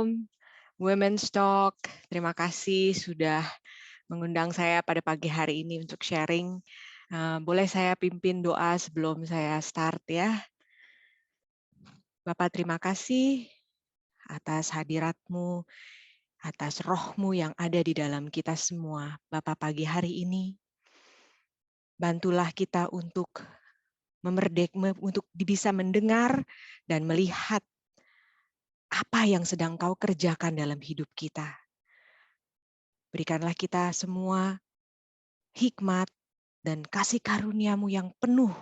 Shalom, Women's Talk. Terima kasih sudah mengundang saya pada pagi hari ini untuk sharing. Boleh saya pimpin doa sebelum saya start ya. Bapak terima kasih atas hadirat-Mu, atas roh-Mu yang ada di dalam kita semua. Bapak pagi hari ini, bantulah kita untuk untuk bisa mendengar dan melihat apa yang sedang Kau kerjakan dalam hidup kita. Berikanlah kita semua hikmat dan kasih karunia-Mu yang penuh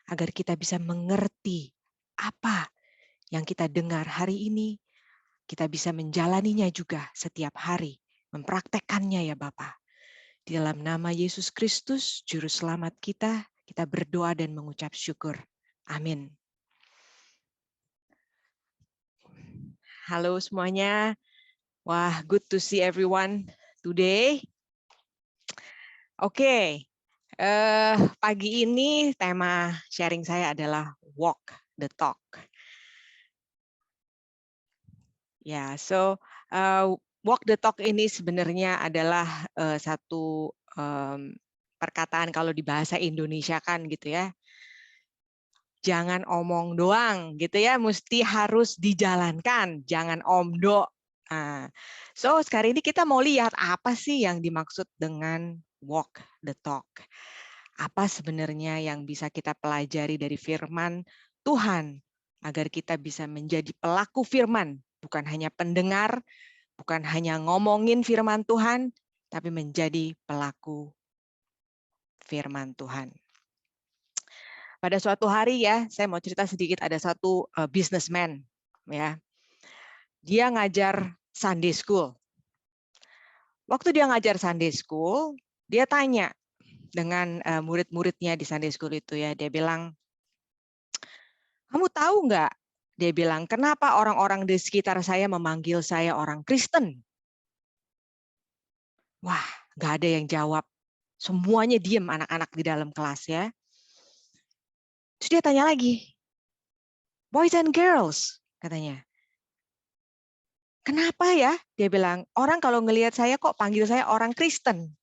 agar kita bisa mengerti apa yang kita dengar hari ini, kita bisa menjalaninya juga setiap hari, mempraktekkannya ya Bapa. Di dalam nama Yesus Kristus, Juru Selamat kita, kita berdoa dan mengucap syukur. Amin. Halo semuanya. Wah, good to see everyone today. Oke, pagi ini tema sharing saya adalah walk the talk. Ya, walk the talk ini sebenarnya adalah satu perkataan kalau di bahasa Indonesia kan gitu ya. Jangan omong doang gitu ya, mesti harus dijalankan, jangan omdo. Sekarang ini kita mau lihat apa sih yang dimaksud dengan walk the talk. Apa sebenarnya yang bisa kita pelajari dari firman Tuhan agar kita bisa menjadi pelaku firman, bukan hanya pendengar, bukan hanya ngomongin firman Tuhan, tapi menjadi pelaku firman Tuhan. Pada suatu hari ya, saya mau cerita sedikit, ada satu businessman ya. Dia ngajar Sunday school. Waktu dia ngajar Sunday school, dia tanya dengan murid-muridnya di Sunday school itu ya, dia bilang, "Kamu tahu nggak?" Dia bilang, "Kenapa orang-orang di sekitar saya memanggil saya orang Kristen?" Wah, nggak ada yang jawab. Semuanya diem anak-anak di dalam kelas ya. Terus dia tanya lagi, "Boys and girls," katanya. "Kenapa ya?" Dia bilang, "Orang kalau ngelihat saya kok panggil saya orang Kristen?"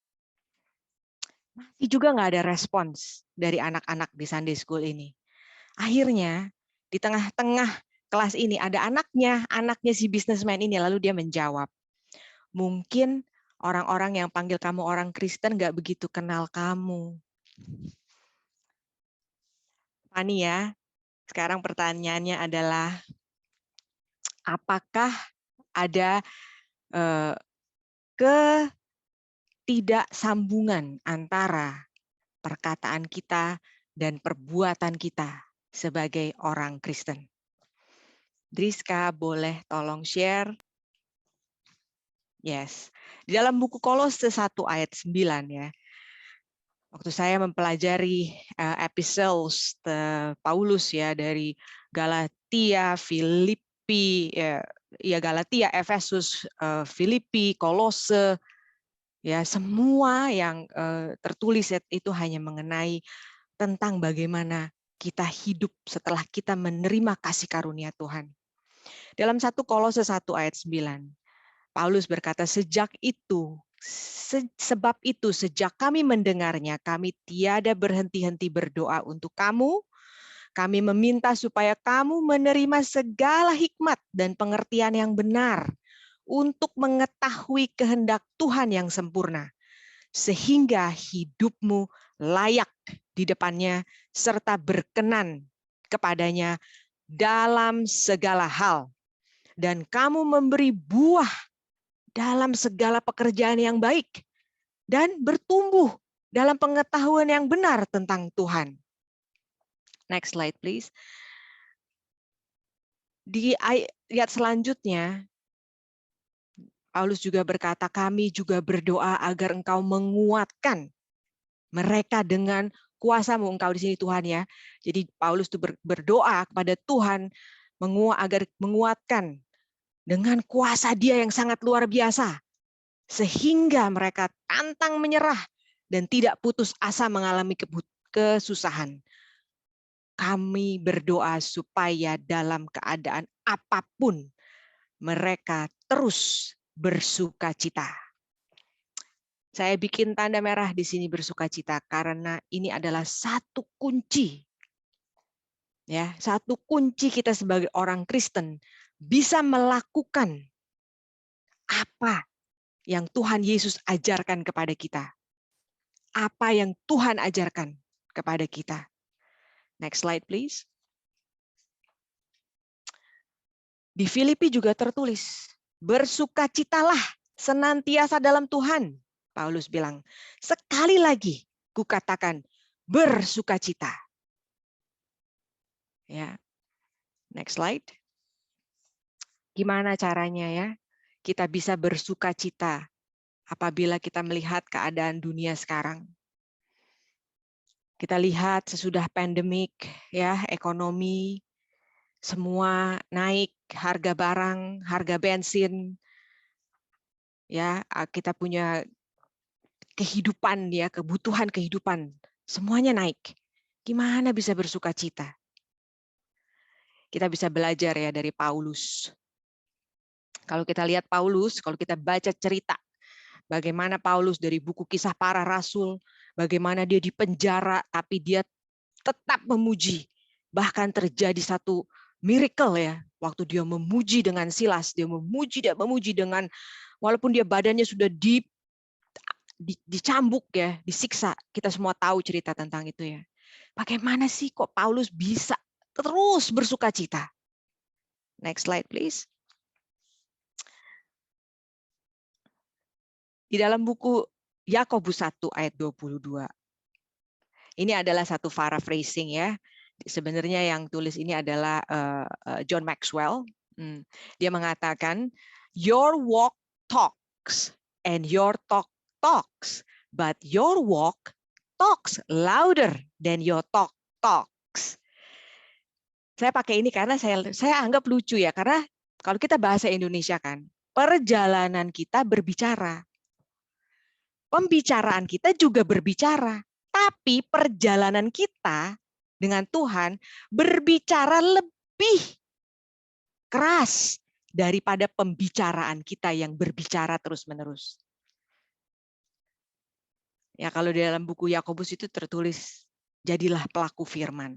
Masih juga nggak ada respons dari anak-anak di Sunday School ini. Akhirnya di tengah-tengah kelas ini ada anaknya si businessman ini, lalu dia menjawab, "Mungkin orang-orang yang panggil kamu orang Kristen nggak begitu kenal kamu." Fani ya, sekarang pertanyaannya adalah, apakah ada ketidaksambungan antara perkataan kita dan perbuatan kita sebagai orang Kristen? Driska, boleh tolong share? Yes. Di dalam buku Kolose 1 ayat 9 ya. Waktu saya mempelajari epistles Paulus ya dari Galatia, Filipi, Galatia, Efesus, Filipi, Kolose, ya semua yang tertulis itu hanya mengenai tentang bagaimana kita hidup setelah kita menerima kasih karunia Tuhan. Dalam 1 Kolose 1 ayat 9, Paulus berkata, sebab itu sejak kami mendengarnya, kami tiada berhenti-henti berdoa untuk kamu. Kami meminta supaya kamu menerima segala hikmat dan pengertian yang benar untuk mengetahui kehendak Tuhan yang sempurna, sehingga hidupmu layak di depannya serta berkenan kepadanya dalam segala hal. Dan kamu memberi buah dalam segala pekerjaan yang baik dan bertumbuh dalam pengetahuan yang benar tentang Tuhan. Next slide, please. Di ayat selanjutnya, Paulus juga berkata, kami juga berdoa agar engkau menguatkan mereka dengan kuasa-Mu. Engkau di sini Tuhan ya. Jadi Paulus itu berdoa kepada Tuhan agar menguatkan dengan kuasa Dia yang sangat luar biasa, sehingga mereka pantang menyerah dan tidak putus asa mengalami kesusahan. Kami berdoa supaya dalam keadaan apapun mereka terus bersukacita. Saya bikin tanda merah di sini bersukacita karena ini adalah satu kunci. Ya, satu kunci kita sebagai orang Kristen bisa melakukan apa yang Tuhan Yesus ajarkan kepada kita. Apa yang Tuhan ajarkan kepada kita. Next slide, please. Di Filipi juga tertulis, bersukacitalah senantiasa dalam Tuhan. Paulus bilang, sekali lagi kukatakan bersukacita. Ya. Next slide. Gimana caranya ya? Kita bisa bersukacita apabila kita melihat keadaan dunia sekarang. Kita lihat sesudah pandemik ya, ekonomi semua naik, harga barang, harga bensin, ya kita punya kehidupan ya, kebutuhan kehidupan semuanya naik. Gimana bisa bersukacita? Kita bisa belajar ya dari Paulus. Kalau kita lihat Paulus, kalau kita baca cerita bagaimana Paulus dari buku Kisah Para Rasul, bagaimana dia di penjara tapi dia tetap memuji. Bahkan terjadi satu miracle ya, waktu dia memuji dengan Silas, dia memuji dengan walaupun dia badannya sudah dicambuk ya, disiksa. Kita semua tahu cerita tentang itu ya. Bagaimana sih kok Paulus bisa terus bersukacita? Next slide please. Di dalam buku Yakobus 1 ayat 22. Ini adalah satu paraphrasing ya. Sebenarnya yang tulis ini adalah John Maxwell. Dia mengatakan, your walk talks and your talk talks, but your walk talks louder than your talk talks. Saya pakai ini karena saya anggap lucu ya, karena kalau kita bahasa Indonesia kan, perjalanan kita berbicara. Pembicaraan kita juga berbicara. Tapi perjalanan kita dengan Tuhan berbicara lebih keras daripada pembicaraan kita yang berbicara terus-menerus. Ya, kalau di dalam buku Yakobus itu tertulis, jadilah pelaku firman.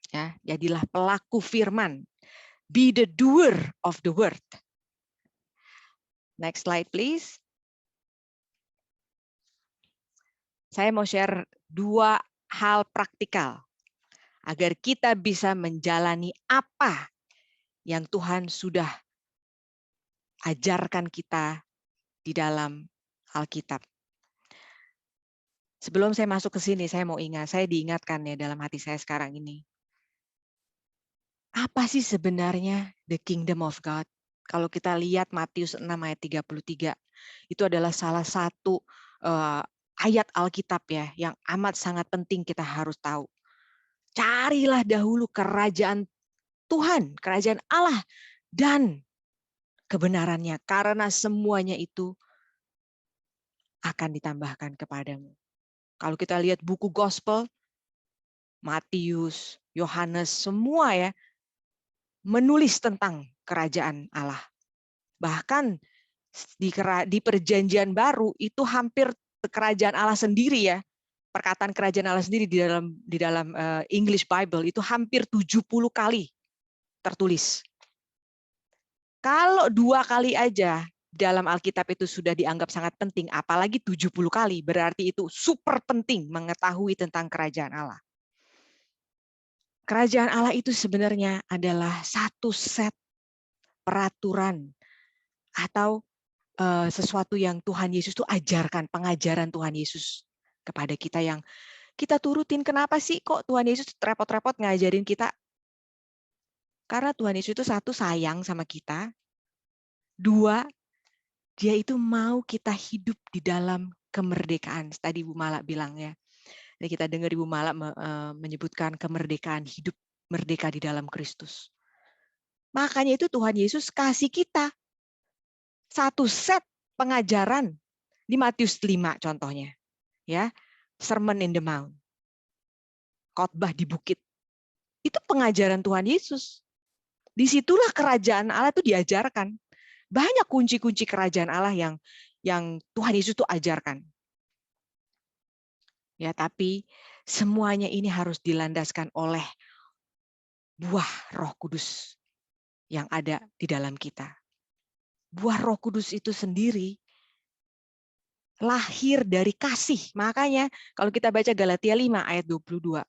Ya, jadilah pelaku firman. Be the doer of the word. Next slide, please. Saya mau share 2 hal praktikal agar kita bisa menjalani apa yang Tuhan sudah ajarkan kita di dalam Alkitab. Sebelum saya masuk ke sini, saya diingatkan ya dalam hati saya sekarang ini. Apa sih sebenarnya the kingdom of God? Kalau kita lihat Matius 6 ayat 33, itu adalah salah satu ayat Alkitab ya yang amat sangat penting kita harus tahu. Carilah dahulu kerajaan Tuhan, kerajaan Allah dan kebenarannya, karena semuanya itu akan ditambahkan kepadamu. Kalau kita lihat buku gospel, Matius, Yohanes, semua ya menulis tentang kerajaan Allah. Bahkan di perjanjian baru itu hampir kerajaan Allah sendiri ya. Perkataan kerajaan Allah sendiri di dalam English Bible itu hampir 70 kali tertulis. Kalau 2 kali aja dalam Alkitab itu sudah dianggap sangat penting, apalagi 70 kali, berarti itu super penting mengetahui tentang kerajaan Allah. Kerajaan Allah itu sebenarnya adalah satu set peraturan atau sesuatu yang Tuhan Yesus itu ajarkan, pengajaran Tuhan Yesus kepada kita yang kita turutin. Kenapa sih kok Tuhan Yesus repot-repot ngajarin kita? Karena Tuhan Yesus itu 1, sayang sama kita. 2, dia itu mau kita hidup di dalam kemerdekaan. Tadi Ibu Mala bilang ya. Jadi kita dengar Ibu Mala menyebutkan kemerdekaan hidup, merdeka di dalam Kristus. Makanya itu Tuhan Yesus kasih kita satu set pengajaran di Matius 5 contohnya. Ya, Sermon in the Mount. Khotbah di bukit. Itu pengajaran Tuhan Yesus. Disitulah kerajaan Allah itu diajarkan. Banyak kunci-kunci kerajaan Allah yang Tuhan Yesus itu ajarkan. Ya, tapi semuanya ini harus dilandaskan oleh buah Roh Kudus yang ada di dalam kita. Buah Roh Kudus itu sendiri lahir dari kasih. Makanya kalau kita baca Galatia 5 ayat 22.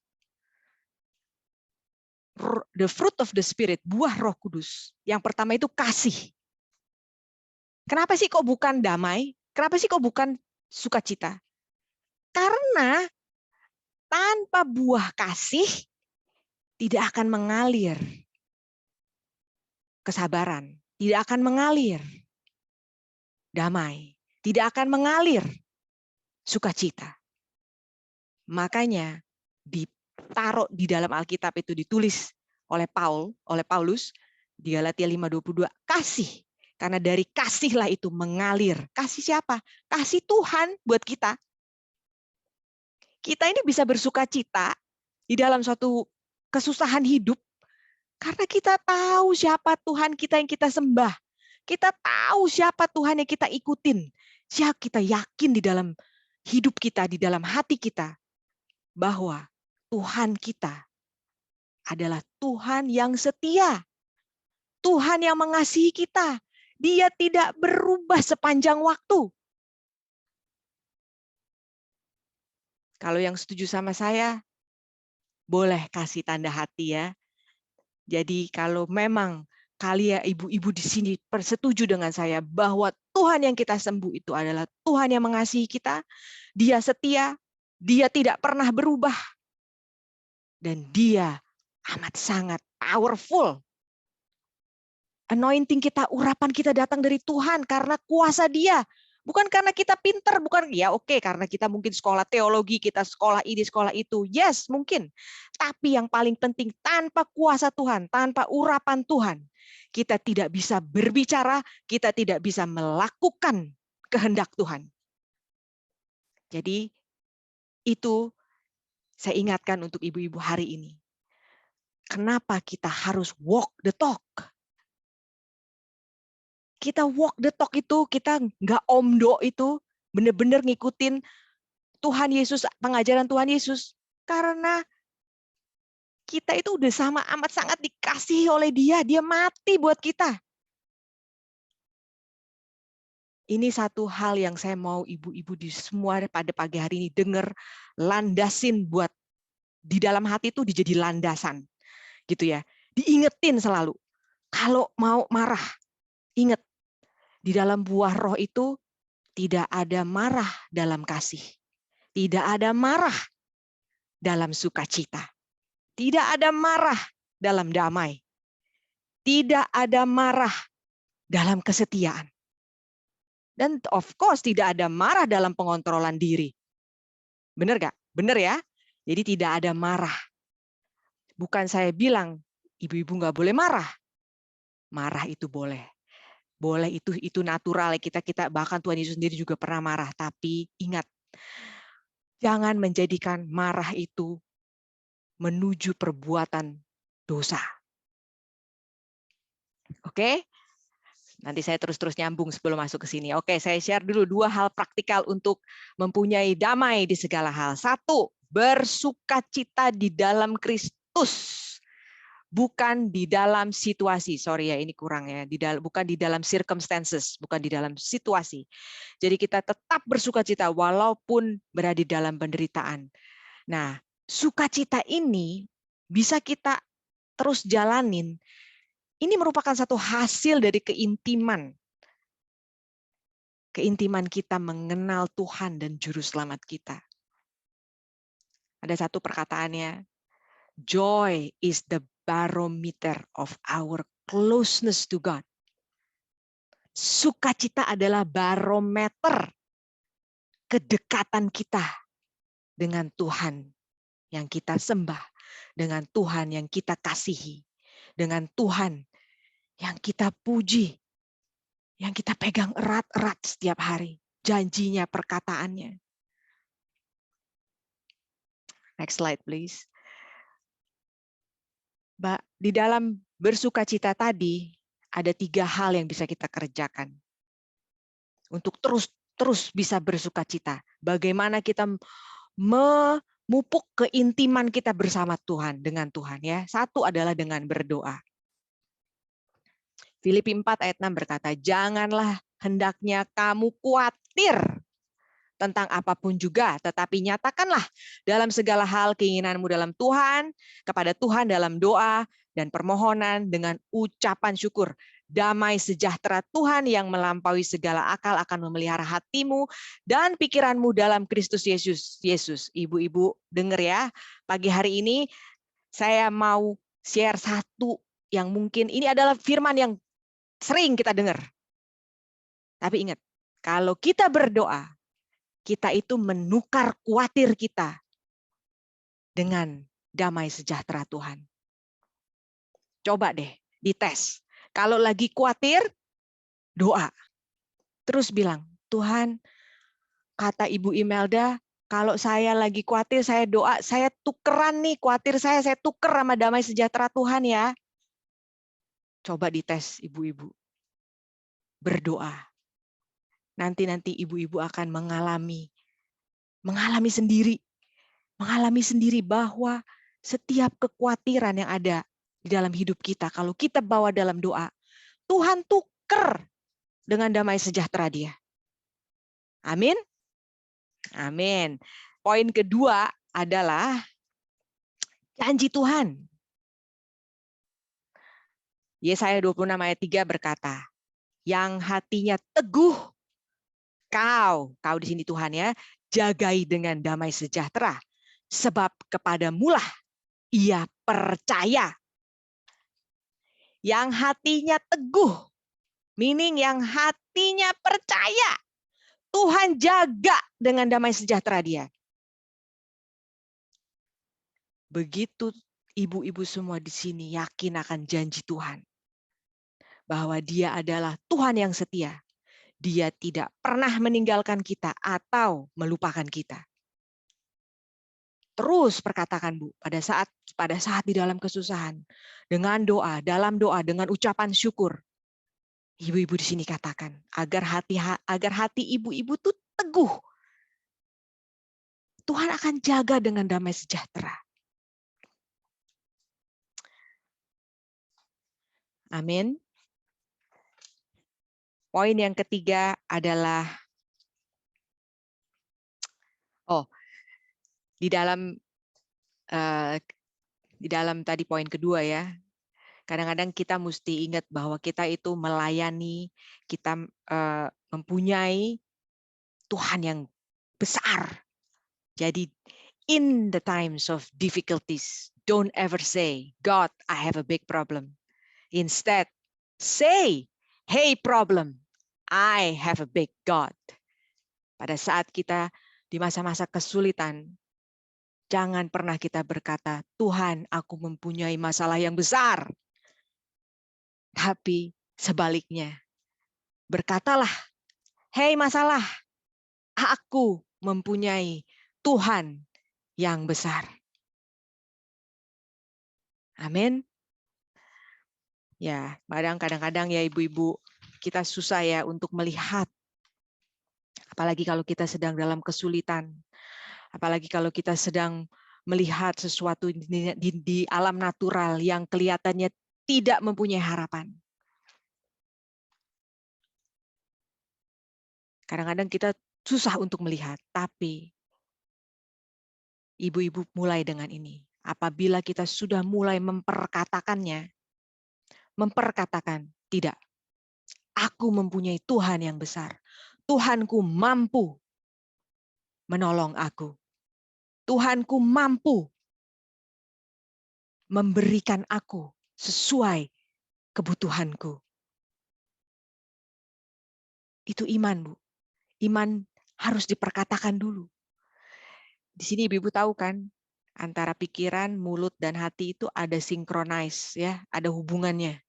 The fruit of the Spirit, buah Roh Kudus. Yang pertama itu kasih. Kenapa sih kok bukan damai? Kenapa sih kok bukan sukacita? Karena tanpa buah kasih tidak akan mengalir kesabaran, tidak akan mengalir damai, tidak akan mengalir sukacita. Makanya ditaruh di dalam Alkitab itu ditulis oleh Paulus di Galatia 5:22, kasih. Karena dari kasihlah itu mengalir. Kasih siapa? Kasih Tuhan buat kita. Kita ini bisa bersukacita di dalam suatu kesusahan hidup karena kita tahu siapa Tuhan kita yang kita sembah. Kita tahu siapa Tuhan yang kita ikutin. Siapa kita yakin di dalam hidup kita, di dalam hati kita bahwa Tuhan kita adalah Tuhan yang setia. Tuhan yang mengasihi kita. Dia tidak berubah sepanjang waktu. Kalau yang setuju sama saya, boleh kasih tanda hati ya. Jadi kalau memang kalian ibu-ibu di sini setuju dengan saya bahwa Tuhan yang kita sembah itu adalah Tuhan yang mengasihi kita, Dia setia, Dia tidak pernah berubah, dan Dia amat sangat powerful. Anointing kita, urapan kita datang dari Tuhan karena kuasa Dia. Bukan karena kita pinter, bukan ya oke, karena kita mungkin sekolah teologi, kita sekolah ini, sekolah itu. Yes, mungkin. Tapi yang paling penting, tanpa kuasa Tuhan, tanpa urapan Tuhan, kita tidak bisa berbicara, kita tidak bisa melakukan kehendak Tuhan. Jadi itu saya ingatkan untuk ibu-ibu hari ini. Kenapa kita harus walk the talk? Kita walk the talk itu, kita nggak omdo itu, benar-benar ngikutin Tuhan Yesus, pengajaran Tuhan Yesus. Karena kita itu udah amat sangat dikasihi oleh Dia. Dia mati buat kita. Ini satu hal yang saya mau ibu-ibu di semua pada pagi hari ini dengar, landasin buat di dalam hati itu dijadi landasan. Gitu ya. Diingetin selalu. Kalau mau marah, ingat. Di dalam buah roh itu tidak ada marah dalam kasih. Tidak ada marah dalam sukacita. Tidak ada marah dalam damai. Tidak ada marah dalam kesetiaan. Dan of course tidak ada marah dalam pengontrolan diri. Benar gak? Benar ya? Jadi tidak ada marah. Bukan saya bilang ibu-ibu nggak boleh marah. Marah itu boleh. Boleh, itu natural, kita bahkan Tuhan Yesus sendiri juga pernah marah, tapi ingat, jangan menjadikan marah itu menuju perbuatan dosa. Oke? Nanti saya terus nyambung sebelum masuk ke sini. Oke, saya share dulu 2 hal praktikal untuk mempunyai damai di segala hal. 1, bersukacita di dalam Kristus. Bukan di dalam situasi, sorry ya ini kurang ya, bukan di dalam circumstances, bukan di dalam situasi. Jadi kita tetap bersukacita walaupun berada di dalam penderitaan. Nah, sukacita ini bisa kita terus jalanin. Ini merupakan satu hasil dari keintiman. Keintiman kita mengenal Tuhan dan Juru Selamat kita. Ada satu perkataannya, joy is the barometer of our closeness to God. Sukacita adalah barometer kedekatan kita dengan Tuhan yang kita sembah, dengan Tuhan yang kita kasihi, dengan Tuhan yang kita puji, yang kita pegang erat-erat setiap hari, janjinya, perkataannya. Next slide, please. Di dalam bersukacita tadi ada 3 hal yang bisa kita kerjakan untuk terus bisa bersukacita. Bagaimana kita memupuk keintiman kita bersama Tuhan, dengan Tuhan ya. Satu adalah dengan berdoa. Filipi 4 ayat 6 berkata, janganlah hendaknya kamu khawatir tentang apapun juga, tetapi nyatakanlah dalam segala hal keinginanmu dalam Tuhan, kepada Tuhan dalam doa dan permohonan dengan ucapan syukur. Damai sejahtera Tuhan yang melampaui segala akal akan memelihara hatimu dan pikiranmu dalam Kristus Yesus. Ibu-ibu dengar ya, pagi hari ini saya mau share satu yang mungkin ini adalah firman yang sering kita dengar. Tapi ingat, kalau kita berdoa, kita itu menukar khawatir kita dengan damai sejahtera Tuhan. Coba deh dites. Kalau lagi khawatir, doa. Terus bilang, Tuhan, kata Ibu Imelda, kalau saya lagi khawatir, saya doa, saya tukeran nih khawatir saya tuker sama damai sejahtera Tuhan ya. Coba dites ibu-ibu. Berdoa. Nanti ibu-ibu akan mengalami sendiri bahwa setiap kekhawatiran yang ada di dalam hidup kita, kalau kita bawa dalam doa, Tuhan tuker dengan damai sejahtera Dia. Amin. Amin. Poin kedua adalah janji Tuhan. Yesaya 26 ayat 3 berkata, yang hatinya teguh, kau di sini Tuhan ya, jagai dengan damai sejahtera, sebab kepadamulah ia percaya. Yang hatinya teguh, meaning yang hatinya percaya, Tuhan jaga dengan damai sejahtera Dia. Begitu ibu-ibu semua di sini yakin akan janji Tuhan, bahwa Dia adalah Tuhan yang setia. Dia tidak pernah meninggalkan kita atau melupakan kita. Terus perkatakan Bu, pada saat di dalam kesusahan, dengan doa, dalam doa, dengan ucapan syukur, ibu-ibu di sini katakan agar hati ibu-ibu tuh teguh. Tuhan akan jaga dengan damai sejahtera. Amin. Poin yang ketiga adalah di dalam tadi poin kedua ya. Kadang-kadang kita mesti ingat bahwa kita itu melayani, kita mempunyai Tuhan yang besar. Jadi in the times of difficulties, don't ever say, God, I have a big problem. Instead, say, hey problem, I have a big God. Pada saat kita di masa-masa kesulitan, jangan pernah kita berkata, Tuhan, aku mempunyai masalah yang besar. Tapi sebaliknya, berkatalah, hey masalah, aku mempunyai Tuhan yang besar. Amin. Ya, kadang-kadang ya ibu-ibu, kita susah ya untuk melihat. Apalagi kalau kita sedang dalam kesulitan. Apalagi kalau kita sedang melihat sesuatu di alam natural yang kelihatannya tidak mempunyai harapan. Kadang-kadang kita susah untuk melihat, tapi ibu-ibu mulai dengan ini. Apabila kita sudah mulai memperkatakannya, tidak. Aku mempunyai Tuhan yang besar. Tuhanku mampu menolong aku. Tuhanku mampu memberikan aku sesuai kebutuhanku. Itu iman, Bu. Iman harus diperkatakan dulu. Di sini ibu-ibu tahu kan, antara pikiran, mulut, dan hati itu ada sinkronize, ya, ada hubungannya.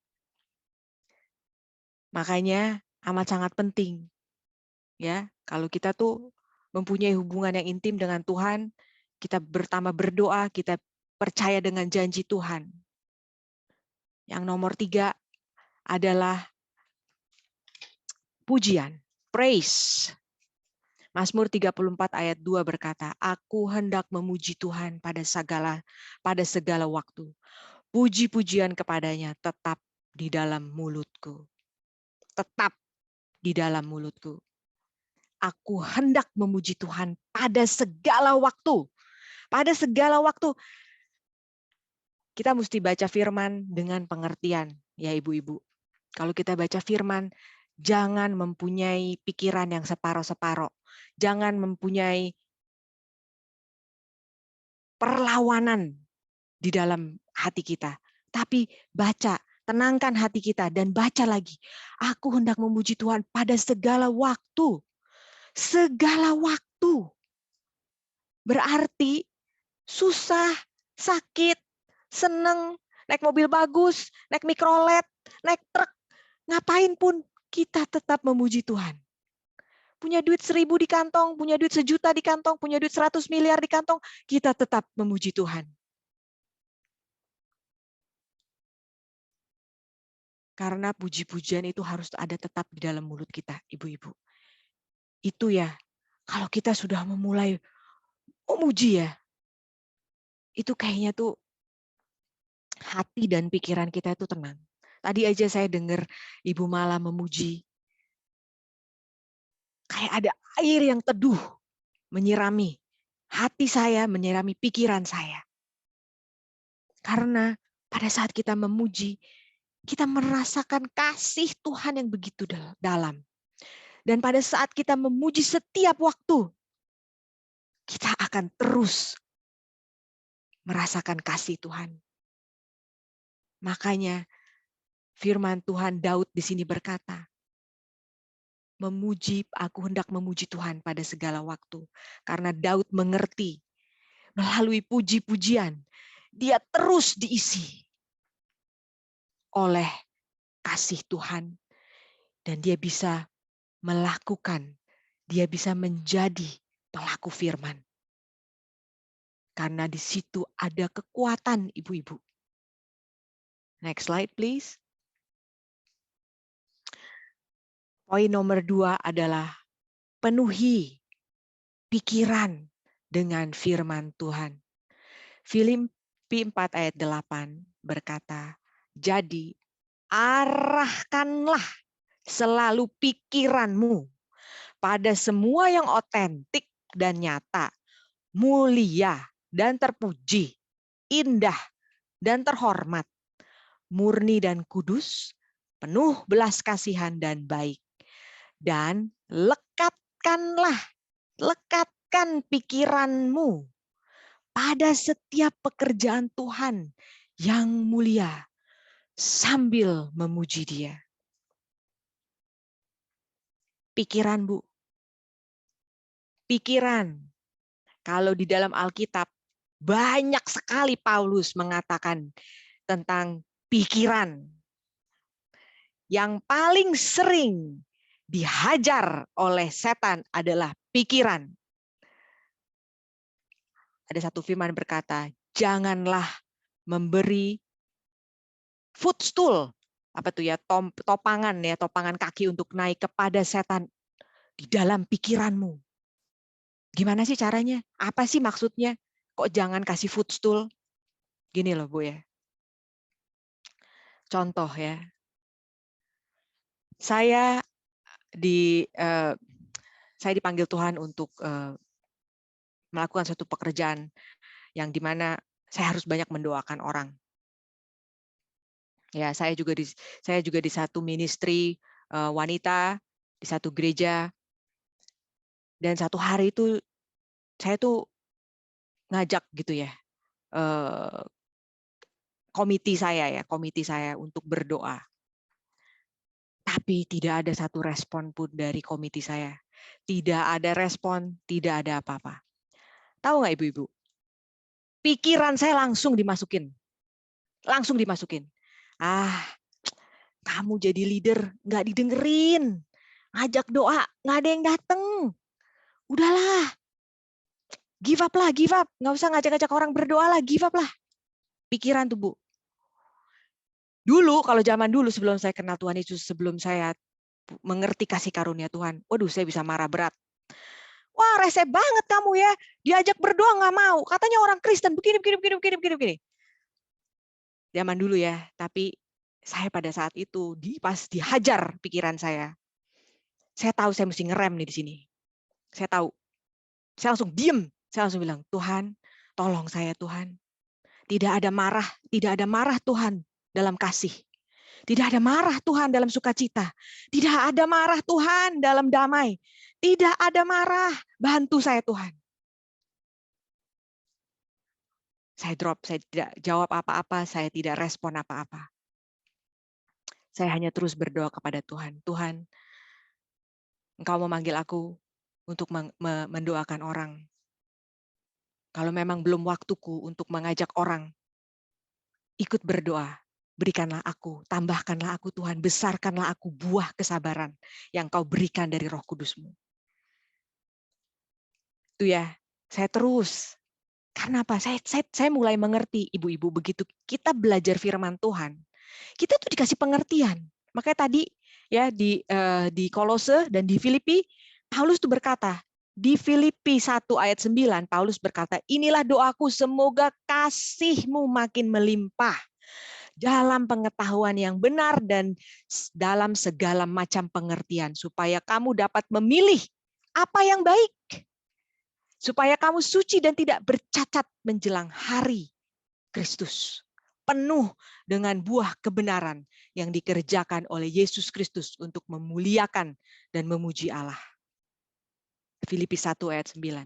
Makanya amat sangat penting, ya, kalau kita tuh mempunyai hubungan yang intim dengan Tuhan, kita bertambah berdoa, kita percaya dengan janji Tuhan. Yang nomor 3 adalah pujian, praise. Mazmur 34 ayat 2 berkata, aku hendak memuji Tuhan pada segala waktu. Puji-pujian kepadanya tetap di dalam mulutku. Tetap di dalam mulutku. Aku hendak memuji Tuhan pada segala waktu. Pada segala waktu. Kita mesti baca firman dengan pengertian, ya ibu-ibu. Kalau kita baca firman, jangan mempunyai pikiran yang separoh-separoh. Jangan mempunyai perlawanan di dalam hati kita. Tapi baca, tenangkan hati kita dan baca lagi. Aku hendak memuji Tuhan pada segala waktu. Segala waktu. Berarti susah, sakit, seneng, naik mobil bagus, naik mikrolet, naik truk, ngapain pun kita tetap memuji Tuhan. Punya duit 1.000 di kantong, punya duit 1.000.000 di kantong, punya duit 100 miliar di kantong, kita tetap memuji Tuhan. Karena puji-pujian itu harus ada tetap di dalam mulut kita, ibu-ibu. Itu ya, kalau kita sudah memulai memuji ya, itu kayaknya tuh hati dan pikiran kita itu tenang. Tadi aja saya dengar Ibu Mala memuji. Kayak ada air yang teduh menyirami hati saya, menyirami pikiran saya. Karena pada saat kita memuji, kita merasakan kasih Tuhan yang begitu dalam. Dan pada saat kita memuji setiap waktu, kita akan terus merasakan kasih Tuhan. Makanya firman Tuhan Daud di sini berkata, aku hendak memuji Tuhan pada segala waktu. Karena Daud mengerti melalui puji-pujian, dia terus diisi oleh kasih Tuhan. Dan dia bisa melakukan, dia bisa menjadi pelaku firman. Karena di situ ada kekuatan ibu-ibu. Next slide please. Poin nomor 2 adalah penuhi pikiran dengan firman Tuhan. Filipi 4 ayat 8 berkata, jadi arahkanlah selalu pikiranmu pada semua yang otentik dan nyata, mulia dan terpuji, indah dan terhormat, murni dan kudus, penuh belas kasihan dan baik. Dan lekatkan pikiranmu pada setiap pekerjaan Tuhan yang mulia sambil memuji Dia. Pikiran, Bu. Pikiran. Kalau di dalam Alkitab banyak sekali Paulus mengatakan tentang pikiran. Yang paling sering dihajar oleh setan adalah pikiran. Ada satu firman berkata, janganlah memberi footstool, apa tuh ya, topangan kaki untuk naik kepada setan di dalam pikiranmu. Gimana sih caranya? Apa sih maksudnya? Kok jangan kasih footstool? Gini loh Bu ya. Contoh ya. Saya dipanggil Tuhan untuk melakukan suatu pekerjaan yang dimana saya harus banyak mendoakan orang. Ya, saya juga di satu ministry wanita, di satu gereja, dan satu hari itu saya tuh ngajak gitu ya komiti saya untuk berdoa. Tapi tidak ada satu respon pun dari komiti saya. Tidak ada respon, tidak ada apa-apa. Tahu nggak ibu-ibu? Pikiran saya langsung dimasukin. Kamu jadi leader, nggak didengerin. Ngajak doa, nggak ada yang dateng. Udahlah. Give up. Nggak usah ngajak-ngajak orang berdoa lah, give up lah. Pikiran tuh, Bu. Dulu, kalau zaman dulu sebelum saya kenal Tuhan Yesus, sebelum saya mengerti kasih karunia Tuhan, waduh saya bisa marah berat. Wah, rese banget kamu ya. Diajak berdoa nggak mau. Katanya orang Kristen begini, begini, begini, begini, begini, begini. Zaman dulu ya, tapi saya pada saat itu pas dihajar pikiran saya tahu saya mesti ngerem nih di sini. Saya tahu. Saya langsung diem. Saya langsung bilang, Tuhan, tolong saya Tuhan. Tidak ada marah Tuhan dalam kasih. Tidak ada marah Tuhan dalam sukacita. Tidak ada marah Tuhan dalam damai. Tidak ada marah. Bantu saya Tuhan. Saya drop, saya tidak jawab apa-apa, saya tidak respon apa-apa. Saya hanya terus berdoa kepada Tuhan. Tuhan, Engkau memanggil aku untuk mendoakan orang. Kalau memang belum waktuku untuk mengajak orang, ikut berdoa. Berikanlah aku, tambahkanlah aku Tuhan, besarkanlah aku buah kesabaran yang Kau berikan dari Roh Kudus-Mu. Itu ya, saya terus. Karena apa? Saya mulai mengerti, ibu-ibu, begitu kita belajar firman Tuhan, kita tuh dikasih pengertian. Makanya tadi ya di Kolose dan di Filipi, Paulus tuh berkata, di Filipi 1 ayat 9, Paulus berkata, inilah doaku, semoga kasih-Mu makin melimpah dalam pengetahuan yang benar dan dalam segala macam pengertian, supaya kamu dapat memilih apa yang baik, supaya kamu suci dan tidak bercacat menjelang hari Kristus, penuh dengan buah kebenaran yang dikerjakan oleh Yesus Kristus untuk memuliakan dan memuji Allah. Filipi 1 ayat 9.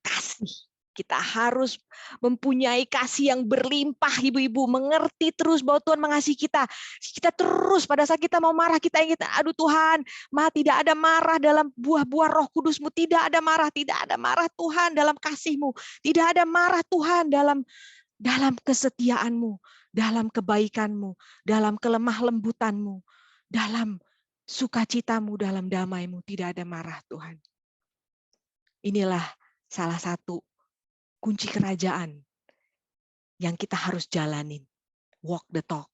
Kasih. Kita harus mempunyai kasih yang berlimpah, ibu-ibu. Mengerti terus bahwa Tuhan mengasihi kita. Kita terus pada saat kita mau marah, kita ingin, aduh Tuhan, tidak ada marah dalam buah-buah Roh Kudus-Mu. Tidak ada marah Tuhan dalam kasih-Mu. Tidak ada marah Tuhan dalam kesetiaan-Mu, dalam kebaikan-Mu, dalam kelemah lembutan-Mu, dalam sukacita-Mu, dalam damai-Mu. Tidak ada marah Tuhan. Inilah salah satu kunci kerajaan yang kita harus jalanin. Walk the talk.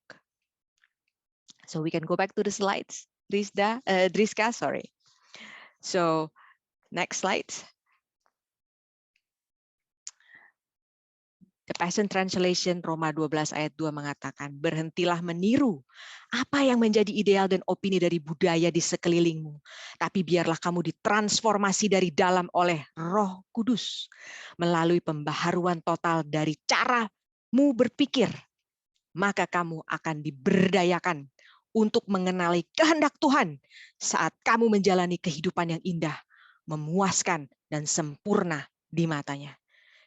So we can go back to the slides. Driska, sorry. So next slide. The Passion Translation Roma 12 ayat 2 mengatakan, berhentilah meniru apa yang menjadi ideal dan opini dari budaya di sekelilingmu. Tapi biarlah kamu ditransformasi dari dalam oleh Roh Kudus melalui pembaharuan total dari caramu berpikir. Maka kamu akan diberdayakan untuk mengenali kehendak Tuhan saat kamu menjalani kehidupan yang indah, memuaskan, dan sempurna di matanya.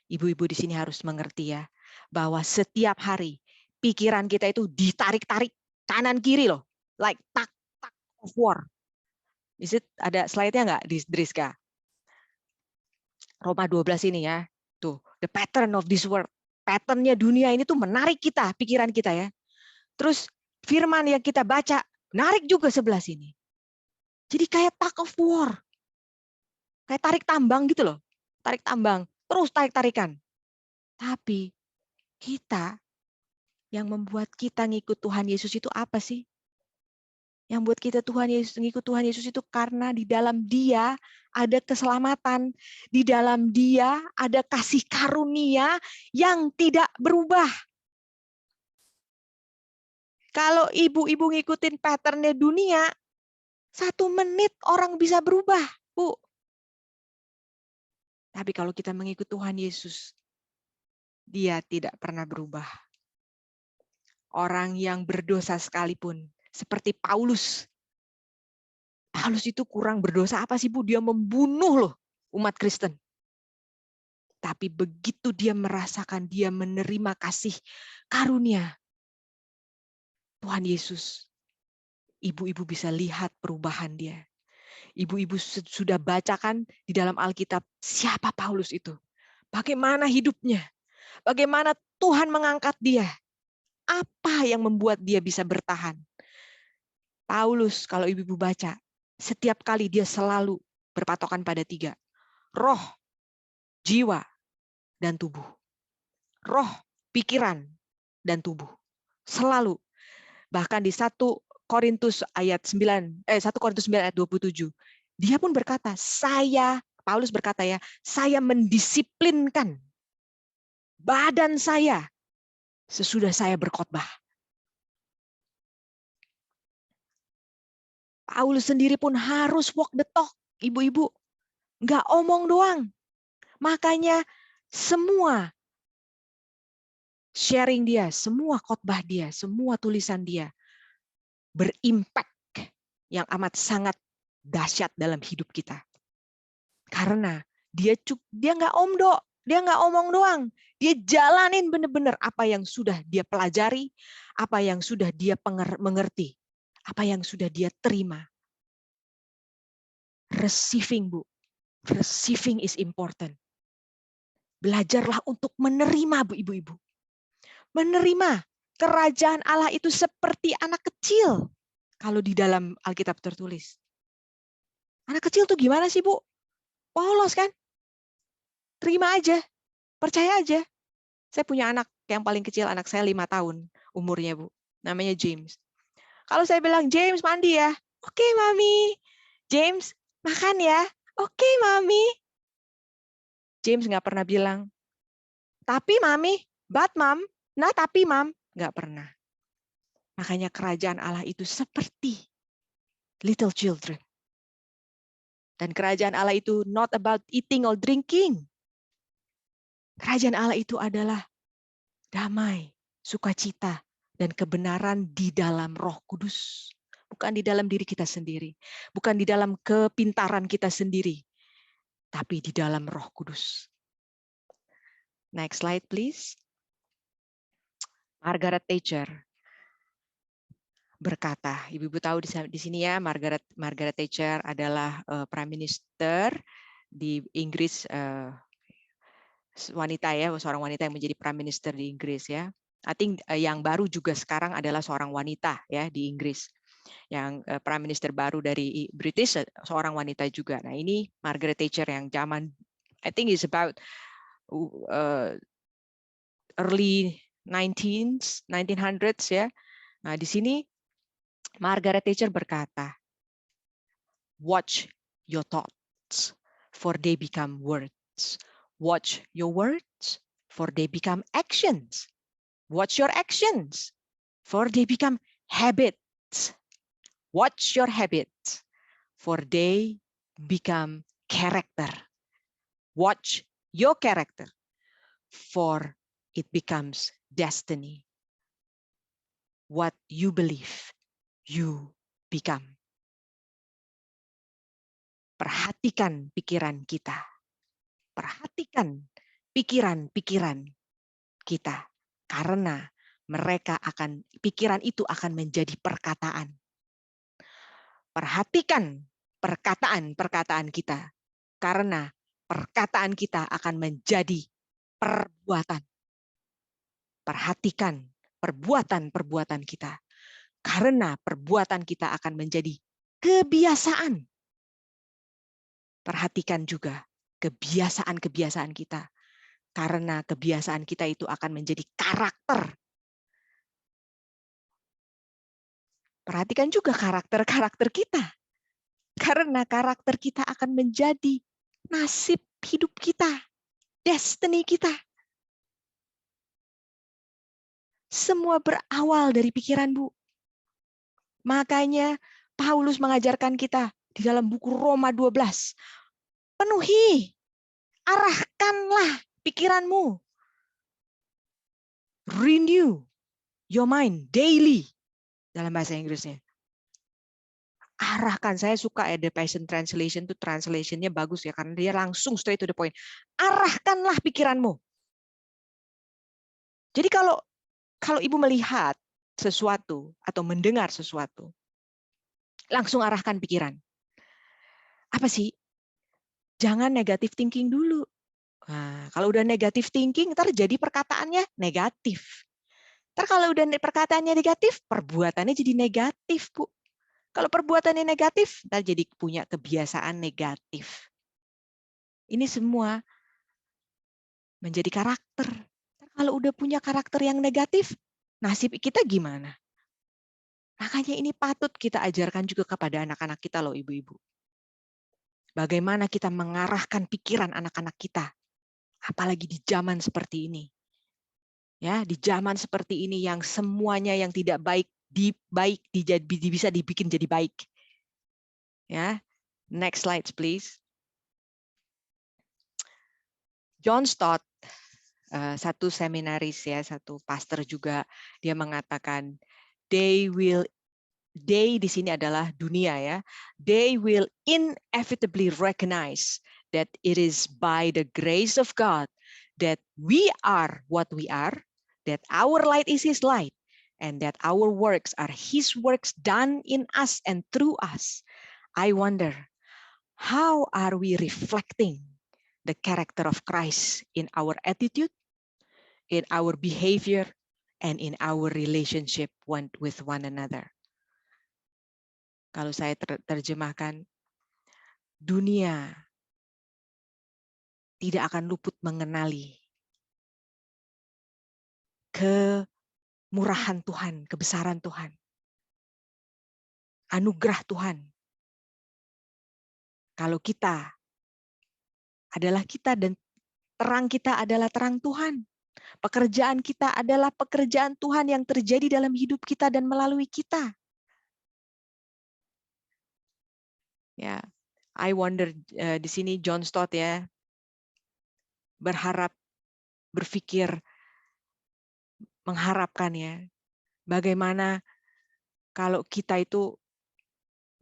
Ibu-ibu di sini harus mengerti ya, bahwa setiap hari pikiran kita itu ditarik-tarik kanan kiri loh, like tak of war. Ada slide-nya nggak di Driska? Roma 12 ini ya, tuh the pattern of this world. Patternnya dunia ini tuh menarik kita, pikiran kita ya. Terus firman yang kita baca menarik juga sebelah sini. Jadi kayak tug of war, kayak tarik tambang gitu loh, tarik tambang, terus tarik-tarikan. Tapi kita, yang membuat kita ngikut Tuhan Yesus itu apa sih? Yang buat kita ngikut Tuhan Yesus itu karena di dalam Dia ada keselamatan. Di dalam Dia ada kasih karunia yang tidak berubah. Kalau ibu-ibu ngikutin patternnya dunia, 1 menit orang bisa berubah, Bu. Tapi kalau kita mengikut Tuhan Yesus, Dia tidak pernah berubah. Orang yang berdosa sekalipun, seperti Paulus. Paulus itu kurang berdosa apa sih, Bu? Dia membunuh loh umat Kristen. Tapi begitu dia merasakan, dia menerima kasih karunia Tuhan Yesus, ibu-ibu bisa lihat perubahan dia. Ibu-ibu sudah bacakan di dalam Alkitab siapa Paulus itu. Bagaimana hidupnya. Bagaimana Tuhan mengangkat dia. Apa yang membuat dia bisa bertahan. Paulus kalau ibu-ibu baca, setiap kali dia selalu berpatokan pada 3. Roh, jiwa, dan tubuh. Roh, pikiran, dan tubuh. Selalu. Bahkan di 1 Korintus 9 ayat 27. Dia pun berkata, Paulus berkata ya, saya mendisiplinkan badan saya sesudah saya berkhotbah. Paulus sendiri pun harus walk the talk, ibu-ibu. Nggak omong doang. Makanya semua sharing dia, semua khotbah dia, semua tulisan dia berimpact yang amat sangat dahsyat dalam hidup kita. Karena dia nggak omdo, dia nggak omong doang. Dia jalanin benar-benar apa yang sudah dia pelajari, apa yang sudah dia mengerti, apa yang sudah dia terima. Receiving, Bu. Receiving is important. Belajarlah untuk menerima, Bu, ibu-ibu. Menerima kerajaan Allah itu seperti anak kecil. Kalau di dalam Alkitab tertulis. Anak kecil tuh gimana sih, Bu? Polos kan? Terima aja. Percaya aja. Saya punya anak yang paling kecil, anak saya 5 tahun umurnya, Bu. Namanya James. Kalau saya bilang, James mandi ya. Oke, Mami. James, makan ya. Oke, Mami. James nggak pernah bilang, tapi Mami, but Mom, nah tapi Mam. Nggak pernah. Makanya kerajaan Allah itu seperti little children. Dan kerajaan Allah itu not about eating or drinking. Kerajaan Allah itu adalah damai, sukacita, dan kebenaran di dalam Roh Kudus. Bukan di dalam diri kita sendiri. Bukan di dalam kepintaran kita sendiri. Tapi di dalam Roh Kudus. Next slide, please. Margaret Thatcher berkata, ibu-ibu tahu di sini ya, Margaret Thatcher adalah Prime Minister di Inggris, wanita ya, seorang wanita yang menjadi Prime Minister di Inggris ya. I think yang baru juga sekarang adalah seorang wanita ya di Inggris. Yang Prime Minister baru dari British seorang wanita juga. Nah ini Margaret Thatcher yang zaman I think is about early 1900s ya. Nah di sini Margaret Thatcher berkata, watch your thoughts for they become words. Watch your words for they become actions. Watch your actions for they become habits. Watch your habits for they become character. Watch your character for it becomes destiny. What you believe, you become. Perhatikan pikiran kita. Perhatikan pikiran-pikiran kita. Karena pikiran itu akan menjadi perkataan. Perhatikan perkataan-perkataan kita. Karena perkataan kita akan menjadi perbuatan. Perhatikan perbuatan-perbuatan kita. Karena perbuatan kita akan menjadi kebiasaan. Perhatikan juga kebiasaan-kebiasaan kita. Karena kebiasaan kita itu akan menjadi karakter. Perhatikan juga karakter-karakter kita. Karena karakter kita akan menjadi nasib hidup kita. Destiny kita. Semua berawal dari pikiran, Bu. Makanya Paulus mengajarkan kita di dalam buku Roma 12. Penuhi, arahkanlah pikiranmu. Renew your mind daily. Dalam bahasa Inggrisnya. Arahkan, saya suka ya, The Passion Translation itu translationnya bagus ya, karena dia langsung straight to the point. Arahkanlah pikiranmu. Jadi kalau ibu melihat sesuatu atau mendengar sesuatu, langsung arahkan pikiran. Apa sih? Jangan negative thinking dulu. Nah, kalau udah negative thinking, ntar jadi perkataannya negatif. Ntar kalau udah perkataannya negatif, perbuatannya jadi negatif, Bu. Kalau perbuatannya negatif, ntar jadi punya kebiasaan negatif. Ini semua menjadi karakter. Kalau udah punya karakter yang negatif, nasib kita gimana? Makanya ini patut kita ajarkan juga kepada anak-anak kita loh, ibu-ibu. Bagaimana kita mengarahkan pikiran anak-anak kita, apalagi di zaman seperti ini. Ya, di zaman seperti ini yang semuanya yang tidak baik bisa dibikin jadi baik. Ya, next slide please. John Stott, satu seminaris ya, satu pastor juga, dia mengatakan they di sini adalah dunia ya. They will inevitably recognize that it is by the grace of God that we are what we are, that our light is His light, and that our works are His works done in us and through us. I wonder, how are we reflecting the character of Christ in our attitude, in our behavior, and in our relationship with one another? Kalau saya terjemahkan, dunia tidak akan luput mengenali kemurahan Tuhan, kebesaran Tuhan, anugerah Tuhan. Kalau kita adalah kita dan terang kita adalah terang Tuhan. Pekerjaan kita adalah pekerjaan Tuhan yang terjadi dalam hidup kita dan melalui kita. Ya, I wonder di sini John Stott ya berpikir, mengharapkan ya, bagaimana kalau kita itu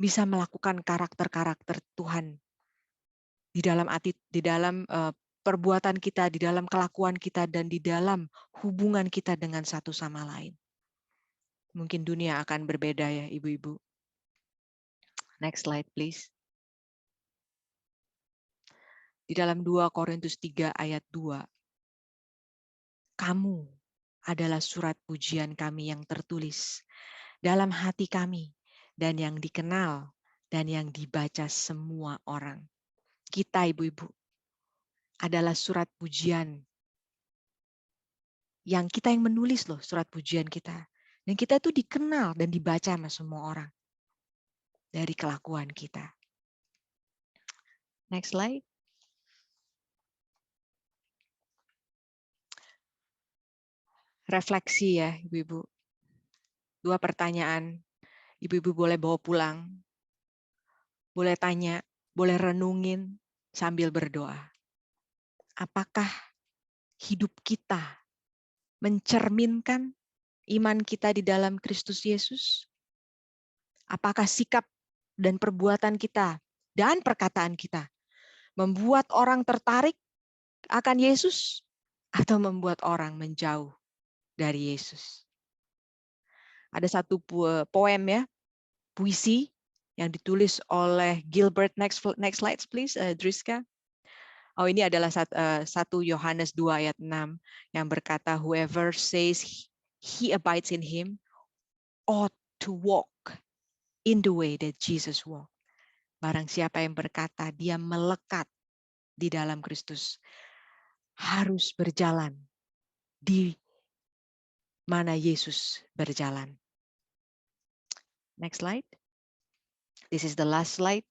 bisa melakukan karakter-karakter Tuhan di dalam perbuatan kita, di dalam kelakuan kita, dan di dalam hubungan kita dengan satu sama lain. Mungkin dunia akan berbeda ya, ibu-ibu. Next slide, please. Di dalam 2 Korintus 3 ayat 2, kamu adalah surat pujian kami yang tertulis dalam hati kami dan yang dikenal dan yang dibaca semua orang. Kita, ibu-ibu, adalah surat pujian yang kita yang menulis loh, surat pujian kita. Dan kita itu dikenal dan dibaca sama semua orang dari kelakuan kita. Next slide. Refleksi ya, ibu-ibu. 2 pertanyaan. Ibu-ibu boleh bawa pulang. Boleh tanya, boleh renungin sambil berdoa. Apakah hidup kita mencerminkan iman kita di dalam Kristus Yesus? Apakah sikap dan perbuatan kita dan perkataan kita membuat orang tertarik akan Yesus atau membuat orang menjauh dari Yesus? Ada satu poem ya, puisi yang ditulis oleh Gilbert. Next slide please, Driska. Oh, ini adalah 1 Yohanes 2 ayat 6 yang berkata, whoever says he abides in him ought to walk in the way that Jesus walked. Barang siapa yang berkata dia melekat di dalam Kristus, harus berjalan di mana Yesus berjalan. Next slide. This is the last slide.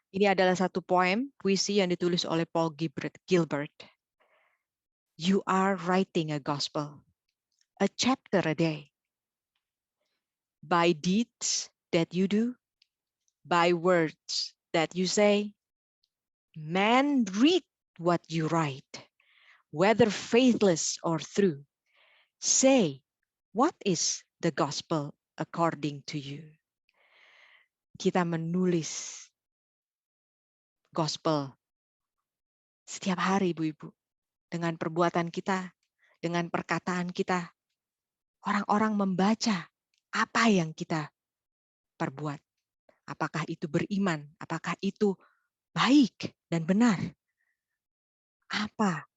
Ini adalah satu poem, puisi yang ditulis oleh Paul Gilbert. You are writing a gospel, a chapter a day. By deeds that you do, by words that you say, men read what you write, whether faithless or true. Say, what is the gospel according to you? Kita menulis gospel setiap hari, ibu-ibu. Dengan perbuatan kita, dengan perkataan kita. Orang-orang membaca apa yang kita perbuat. Apakah itu beriman? Apakah itu baik dan benar? Apa?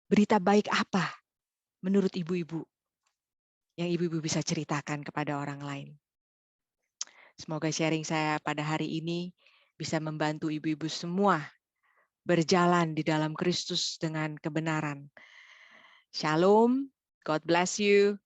Berita baik apa menurut ibu-ibu yang ibu-ibu bisa ceritakan kepada orang lain? Semoga sharing saya pada hari ini bisa membantu ibu-ibu semua berjalan di dalam Kristus dengan kebenaran. Shalom, God bless you.